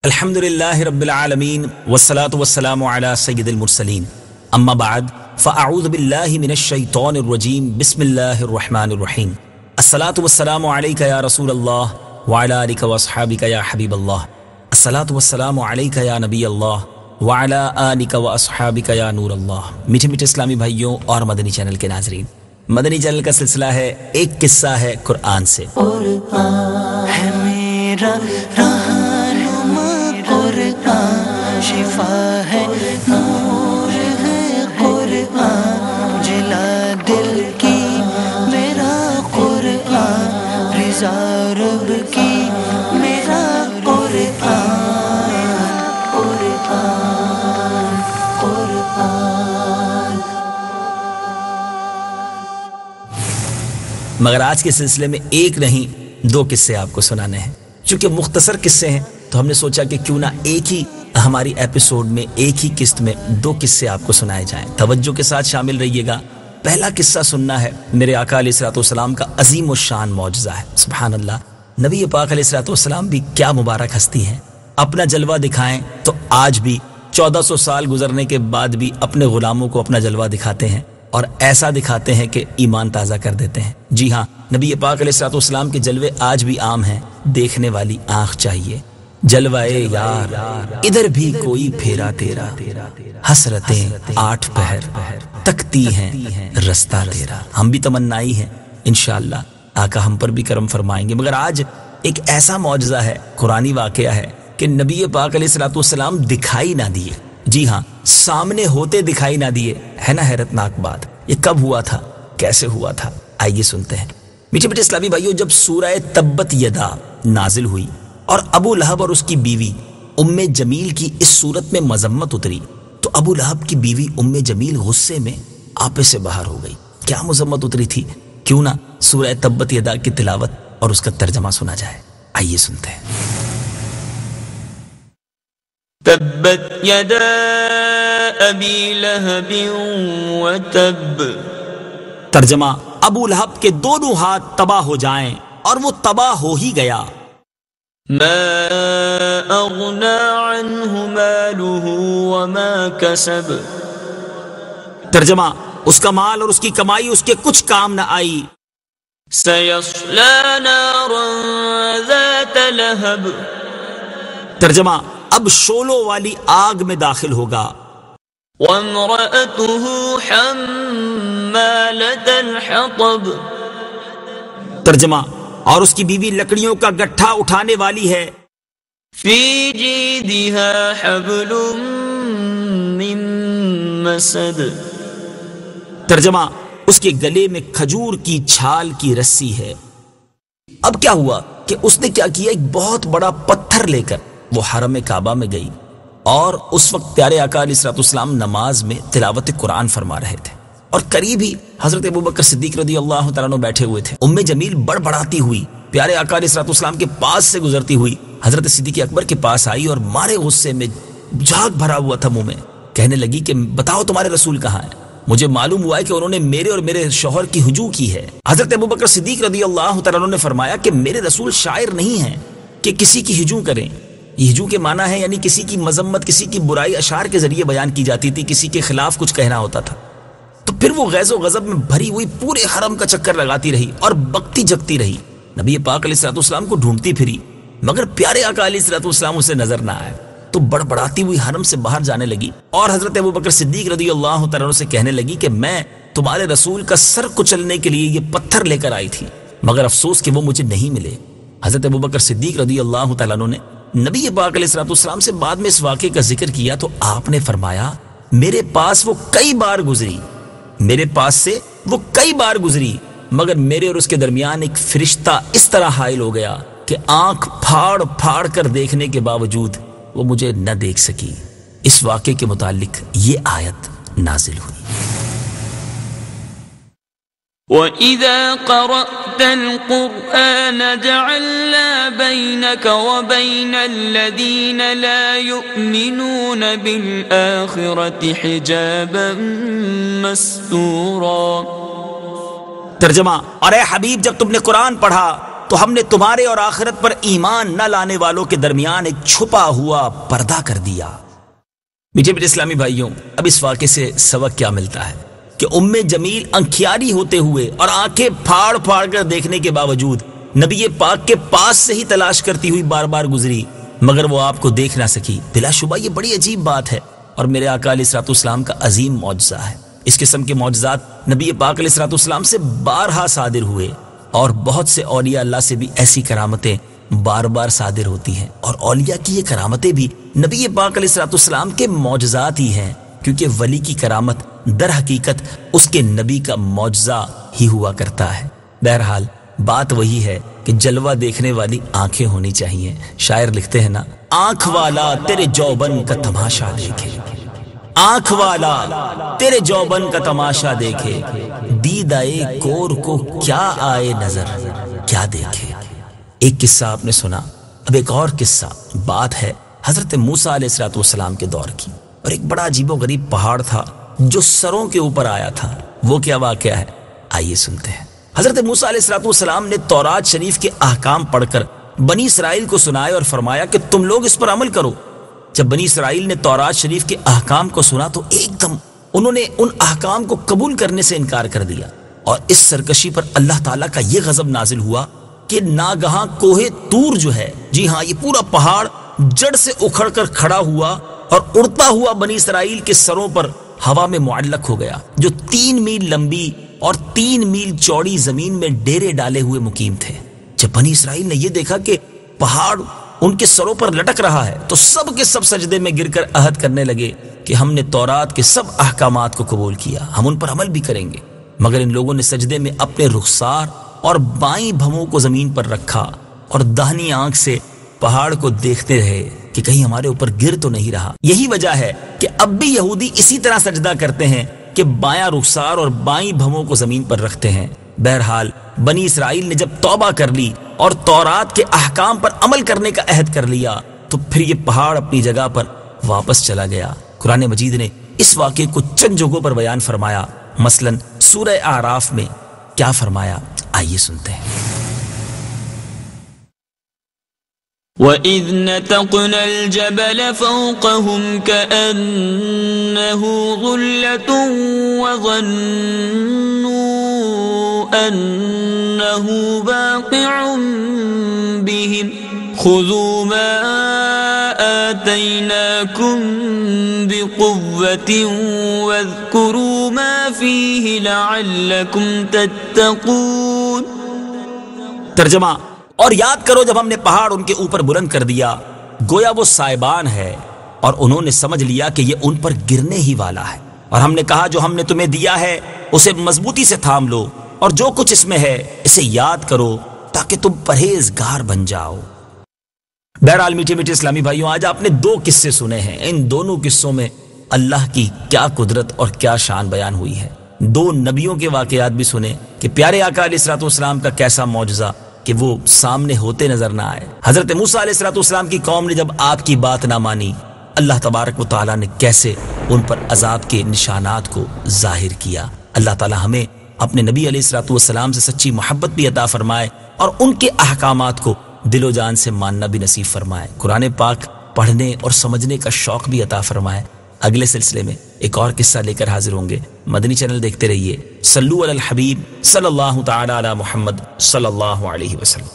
الحمدللہ رب العالمین والصلاة والسلام علی سید المرسلین اما بعد فاعوذ باللہ من الشیطان الرجیم بسم اللہ الرحمن الرحیم الصلاة والسلام علیکہ یا رسول اللہ وعلی آلک واصحابک یا حبیب اللہ الصلاة والسلام علیکہ یا نبی اللہ وعلی آلک واصحابک یا نور اللہ۔ میٹھے میٹھے اسلامی بھائیوں اور مدنی چینل کے ناظرین، مدنی چینل کا سلسلہ ہے ایک قصہ ہے قرآن سے۔ قرآن ہے میرا رہنما، قرآن شفا ہے، نور ہے قرآن، جلا دل کی میرا قرآن، رضا رب کی میرا قرآن، قرآن قرآن۔ مگر آج کے سلسلے میں ایک نہیں دو قصے آپ کو سنانے ہیں۔ چونکہ مختصر قصے ہیں تو ہم نے سوچا کہ کیوں نہ ایک ہی ہماری ایپیسوڈ میں ایک ہی قسط میں دو قصے آپ کو سنائے جائیں۔ توجہ کے ساتھ شامل رہیے گا۔ پہلا قصہ سننا ہے میرے آقا علیہ الصلوۃ والسلام کا عظیم الشان معجزہ ہے۔ سبحان اللہ، نبی پاک علیہ الصلوۃ والسلام بھی کیا مبارک ہستی ہیں، اپنا جلوہ دکھائیں تو آج بھی 1400 سال گزرنے کے بعد بھی اپنے غلاموں کو اپنا جلوہ دکھاتے ہیں اور ایسا دکھاتے ہیں کہ ایمان تازہ کر دیتے ہیں۔ جی ہاں، نبی پاک علیہ الصلوۃ والسلام کے جلوے آج بھی عام ہیں، دیکھنے والی آنکھ چاہیے۔ جلوائے یار ادھر بھی کوئی پھیرا تیرا، حسرتیں 8 پہر تکتی ہیں رستہ تیرا۔ ہم بھی تمنائی ہیں، انشاءاللہ آقا ہم پر بھی کرم فرمائیں گے۔ مگر آج ایک ایسا معجزہ ہے، قرآنی واقعہ ہے کہ نبی پاک علیہ الصلوۃ والسلام دکھائی نہ دیے۔ جی ہاں، سامنے ہوتے دکھائی نہ دیے۔ ہے نا حیرت ناک بات؟ یہ کب ہوا تھا، کیسے ہوا تھا؟ آئیے سنتے ہیں۔ میٹھے میٹھے اسلامی بھائیوں، جب سورہ تبت یدا نازل ہوئی اور ابو لہب اور اس کی بیوی ام جمیل کی اس صورت میں مذمت اتری تو ابو لہب کی بیوی ام جمیل غصے میں آپے سے باہر ہو گئی۔ کیا مذمت اتری تھی؟ کیوں نہ سورہ تبت یدا کی تلاوت اور اس کا ترجمہ سنا جائے۔ آئیے سنتے ہیں۔ تبت یدا ابی لہب وتب۔ ترجمہ: ابو لہب کے دونوں ہاتھ تباہ ہو جائیں، اور وہ تباہ ہو ہی گیا۔ ما اغنى عنہ مالہ وما کسب۔ ترجمہ: اس کا مال اور اس کی کمائی اس کے کچھ کام نہ آئی۔ سیصلی نارا ذات لہب۔ ترجمہ: اب شولوں والی آگ میں داخل ہوگا۔ وامرأته حمالة الحطب۔ ترجمہ: اور اس کی بیوی لکڑیوں کا گٹھا اٹھانے والی ہے۔ فی جیدها حبل من مسد۔ ترجمہ: اس کے گلے میں کھجور کی چھال کی رسی ہے۔ اب کیا ہوا کہ اس نے کیا کیا، ایک بہت بڑا پتھر لے کر وہ حرم کعبہ میں گئی، اور اس وقت پیارے آقا علیہ الصلوۃ والسلام نماز میں تلاوت قرآن فرما رہے تھے، اور قریب ہی حضرت ابوبکر صدیق رضی اللہ تعالیٰ عنہ بیٹھے ہوئے تھے۔ ام جمیل بڑبڑاتی ہوئی پیارے آقا علیہ الصلوۃ والسلام کے پاس سے گزرتی ہوئی حضرت صدیق اکبر کے پاس آئی اور مارے غصے میں جھاگ بھرا ہوا تھا منہ میں، کہنے لگی کہ بتاؤ تمہارے رسول کہاں ہیں؟ مجھے معلوم ہوا ہے کہ انہوں نے میرے اور میرے شوہر کی ہجوم کی ہے۔ حضرت ابوبکر صدیق رضی اللہ تعالیٰ عنہ نے فرمایا کہ میرے رسول شاعر نہیں ہیں کہ کسی کی ہجوم کریں۔ یہ ہجوم کے معنی ہے یعنی کسی کی مذمت، کسی کی برائی اشعار کے ذریعے بیان کی جاتی تھی، کسی کے خلاف کچھ کہنا ہوتا تھا۔ تو پھر وہ غیظ و غضب میں بھری ہوئی پورے حرم کا چکر لگاتی رہی اور بکتی جگتی رہی، نبی پاک علیہ الصلوۃ والسلام کو ڈھونڈتی پھری، مگر پیارے آقا علیہ الصلوۃ والسلام اسے نظر نہ آئے، تو بڑبڑاتی ہوئی حرم سے باہر جانے لگی اور حضرت ابوبکر صدیق رضی اللہ تعالیٰ عنہ سے کہنے لگی کہ میں تمہارے رسول کا سر کچلنے کے لیے یہ پتھر لے کر آئی تھی، مگر افسوس کہ وہ مجھے نہیں ملے۔ حضرت ابوبکر صدیق رضی اللہ تعالیٰ عنہ نے نبی پاک علیہ الصلوۃ والسلام سے بعد میں اس واقعے کا ذکر کیا تو آپ نے فرمایا میرے پاس وہ کئی بار گزری، میرے پاس سے وہ کئی بار گزری، مگر میرے اور اس کے درمیان ایک فرشتہ اس طرح حائل ہو گیا کہ آنکھ پھاڑ پھاڑ کر دیکھنے کے باوجود وہ مجھے نہ دیکھ سکی۔ اس واقعے کے متعلق یہ آیت نازل ہوئی۔ وَإِذَا قَرَأْتَ الْقُرْآنَ جَعَلْنَا بَيْنَكَ وَبَيْنَ الَّذِينَ لَا يُؤْمِنُونَ بِالْآخِرَةِ حِجَابًا مَسْتُورًا۔ ترجمہ: اور اے حبیب جب تم نے قرآن پڑھا تو ہم نے تمہارے اور آخرت پر ایمان نہ لانے والوں کے درمیان ایک چھپا ہوا پردہ کر دیا۔ میٹھے میٹھے اسلامی بھائیوں، اب اس واقعے سے سبق کیا ملتا ہے کہ ام جمیل انکھیاری ہوتے ہوئے اور آنکھیں پھاڑ پھاڑ کر دیکھنے کے باوجود نبی پاک کے پاس سے ہی تلاش کرتی ہوئی بار بار گزری، مگر وہ آپ کو دیکھ نہ سکی۔ بلا شبہ یہ بڑی عجیب بات ہے اور میرے آقا علیہ الصلوۃ والسلام کا عظیم معجزہ ہے۔ اس قسم کے معجزات نبی پاک علیہ الصلوۃ والسلام سے بارہا صادر ہوئے، اور بہت سے اولیاء اللہ سے بھی ایسی کرامتیں بار بار صادر ہوتی ہیں، اور اولیاء کی یہ کرامتیں بھی نبی پاک علیہ الصلوۃ والسلام کے معجزات ہی ہیں، کیونکہ ولی کی کرامت در حقیقت اس کے نبی کا معجزہ ہی ہوا کرتا ہے۔ بہرحال بات وہی ہے کہ جلوہ دیکھنے والی آنکھیں ہونی چاہیے۔ شاعر لکھتے ہیں نا، آنکھ والا تیرے جوبن کا تماشا دیکھے، آنکھ والا تیرے جوبن کا تماشا دیکھے، دیدائے کور کو کیا آئے نظر، کیا دیکھے۔ ایک قصہ آپ نے سنا، اب ایک اور قصہ۔ بات ہے حضرت موسیٰ علیہ الصلوۃ والسلام کے دور کی، اور ایک بڑا عجیب و غریب پہاڑ تھا جو سروں کے اوپر آیا تھا۔ وہ کیا واقعہ ہے، آئیے سنتے ہیں۔ حضرت موسیٰ علیہ الصلوۃ والسلام نے تورات شریف کے احکام پڑھ کر بنی اسرائیل کو سنائے اور فرمایا کہ تم لوگ اس پر عمل کرو۔ جب بنی اسرائیل نے تورات شریف کے احکام کو سنا تو ایک دم انہوں نے ان احکام کو قبول کرنے سے انکار کر دیا، اور اس سرکشی پر اللہ تعالیٰ کا یہ غضب نازل ہوا کہ ناگہاں کوہ طور جو ہے، جی ہاں، یہ پورا پہاڑ جڑ سے اکھڑ کر کھڑا ہوا اور اڑتا ہوا بنی اسرائیل کے سروں پر ہوا میں معلق ہو گیا، جو 3 میل لمبی اور 3 میل چوڑی زمین میں ڈیرے ڈالے ہوئے مقیم تھے۔ جب بنی اسرائیل نے یہ دیکھا کہ پہاڑ ان کے سروں پر لٹک رہا ہے تو سب کے سب سجدے میں گر کر عہد کرنے لگے کہ ہم نے تورات کے سب احکامات کو قبول کیا، ہم ان پر عمل بھی کریں گے۔ مگر ان لوگوں نے سجدے میں اپنے رخسار اور بائیں بھووں کو زمین پر رکھا اور داہنی آنکھ سے پہاڑ کو دیکھتے رہے کہ کہیں ہمارے اوپر گر تو نہیں رہا۔ یہی وجہ ہے کہ اب بھی یہودی اسی طرح سجدہ کرتے ہیں کہ بایاں رخسار اور بائیں بھووں کو زمین پر رکھتے ہیں۔ بہرحال بنی اسرائیل نے جب توبہ کر لی اور تورات کے احکام پر عمل کرنے کا عہد کر لیا تو پھر یہ پہاڑ اپنی جگہ پر واپس چلا گیا۔ قرآن مجید نے اس واقعے کو چند جگہوں پر بیان فرمایا، مثلا سورہ اعراف میں کیا فرمایا، آئیے سنتے ہیں۔ وَإِذْ نَتَقْنَا الْجَبَلَ فَوْقَهُمْ كَأَنَّهُ ظُلَّةٌ وَظَنُّوا أَنَّهُ باقِعٌ بِهِمْ خُذُوا مَا آتَيْنَاكُمْ بِقُوَّةٍ وَاذْكُرُوا مَا فِيهِ لَعَلَّكُمْ تَتَّقُونَ۔ ترجمہ، اور یاد کرو جب ہم نے پہاڑ ان کے اوپر بلند کر دیا، گویا وہ سائبان ہے، اور انہوں نے سمجھ لیا کہ یہ ان پر گرنے ہی والا ہے، اور ہم نے کہا جو ہم نے تمہیں دیا ہے اسے مضبوطی سے تھام لو، اور جو کچھ اس میں ہے اسے یاد کرو تاکہ تم پرہیزگار بن جاؤ۔ بہرحال میٹھے میٹھے اسلامی بھائیوں، آج آپ نے 2 قصے سنے ہیں۔ ان دونوں قصوں میں اللہ کی کیا قدرت اور کیا شان بیان ہوئی ہے۔ 2 نبیوں کے واقعات بھی سنے کہ پیارے آقا علیہ الصلوۃ والسلام کا کیسا معجزہ کہ وہ سامنے ہوتے نظر نہ آئے۔ حضرت موسیٰ علیہ الصلوۃ والسلام کی قوم نے جب آپ کی بات نہ مانی، اللہ تبارک و تعالیٰ نے کیسے ان پر عذاب کے نشانات کو ظاہر کیا۔ اللہ تعالیٰ ہمیں اپنے نبی علیہ الصلوۃ والسلام سے سچی محبت بھی عطا فرمائے اور ان کے احکامات کو دل و جان سے ماننا بھی نصیب فرمائے۔ قرآن پاک پڑھنے اور سمجھنے کا شوق بھی عطا فرمائے۔ اگلے سلسلے میں ایک اور قصہ لے کر حاضر ہوں گے۔ مدنی چینل دیکھتے رہیے۔ صلو علی الحبیب صلی اللہ تعالی علی محمد صلی اللہ علیہ وسلم۔